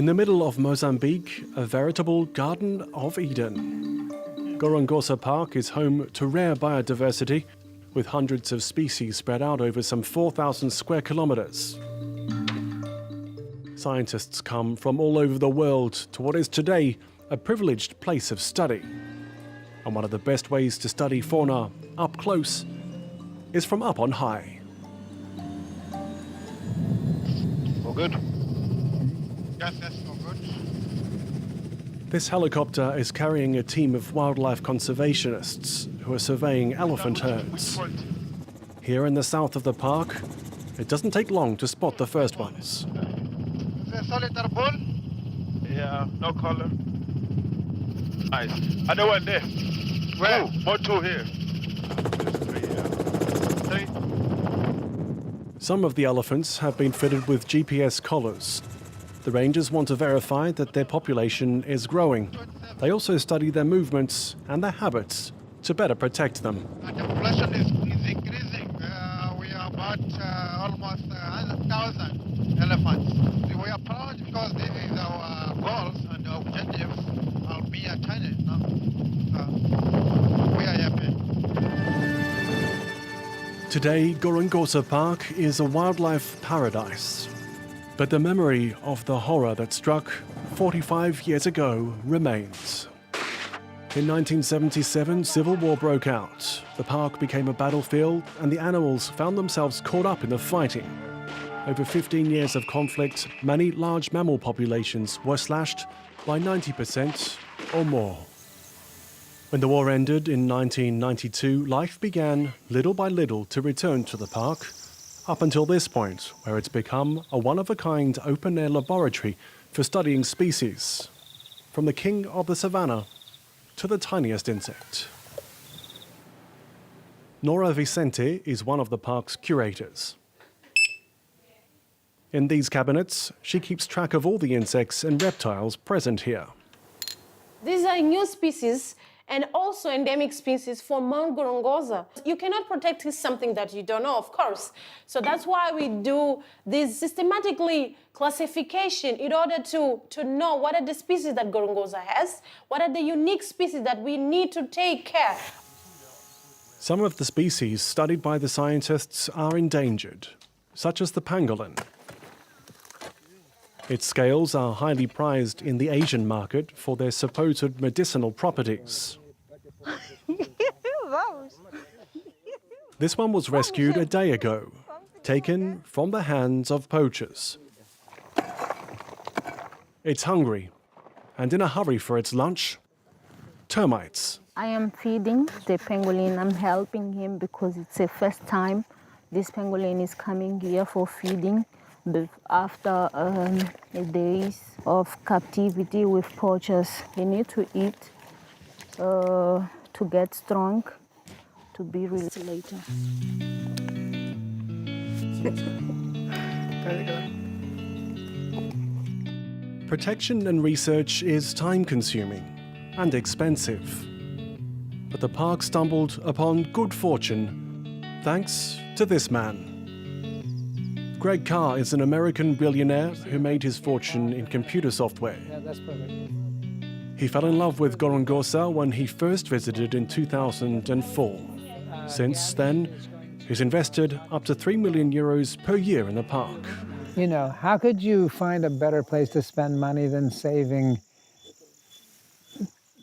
In the middle of Mozambique, a veritable Garden of Eden. Gorongosa Park is home to rare biodiversity, with hundreds of species spread out over some 4,000 square kilometers. Scientists come from all over the world to what is today a privileged place of study. And one of the best ways to study fauna up close is from up on high. All good? Yes, all good. This helicopter is carrying a team of wildlife conservationists who are surveying elephant herds. Here in the south of the park, it doesn't take long to spot the first ones. Is there solitary bull? Yeah, no color. Nice. I know one there. Where? More two here. Three. Some of the elephants have been fitted with GPS collars. The rangers want to verify that their population is growing. They also study their movements and their habits to better protect them. The population is increasing. We are about almost 100,000 elephants. We are proud because this is our goals and objectives. I'll be a China. We are happy. Today, Gorongosa Park is a wildlife paradise. But the memory of the horror that struck 45 years ago remains. In 1977, civil war broke out. The park became a battlefield and the animals found themselves caught up in the fighting. Over 15 years of conflict, many large mammal populations were slashed by 90% or more. When the war ended in 1992, life began little by little to return to the park, up until this point, where it's become a one-of-a-kind open-air laboratory for studying species, from the king of the savannah to the tiniest insect. Nora Vicente is one of the park's curators. In these cabinets, she keeps track of all the insects and reptiles present here. These are new species and also endemic species for Mount Gorongosa. You cannot protect something that you don't know, of course. So that's why we do this systematically classification in order to know what are the species that Gorongosa has, what are the unique species that we need to take care. Some of the species studied by the scientists are endangered, such as the pangolin. Its scales are highly prized in the Asian market for their supposed medicinal properties. This one was rescued a day ago, taken from the hands of poachers. It's hungry and in a hurry for its lunch, termites. I am feeding the pangolin. I'm helping him because it's the first time this pangolin is coming here for feeding. After days of captivity with poachers, he needs to eat to get strong, to be released later. Protection and research is time-consuming and expensive. But the park stumbled upon good fortune thanks to this man. Greg Carr is an American billionaire who made his fortune in computer software. Yeah, that's perfect. He fell in love with Gorongosa when he first visited in 2004. Since then, he's invested up to €3 million per year in the park. You know, how could you find a better place to spend money than saving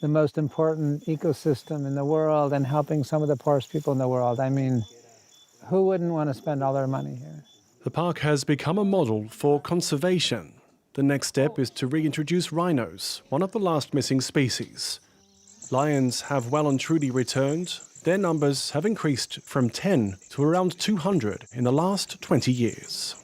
the most important ecosystem in the world and helping some of the poorest people in the world? I mean, who wouldn't want to spend all their money here? The park has become a model for conservation. The next step is to reintroduce rhinos, one of the last missing species. Lions have well and truly returned. Their numbers have increased from 10 to around 200 in the last 20 years.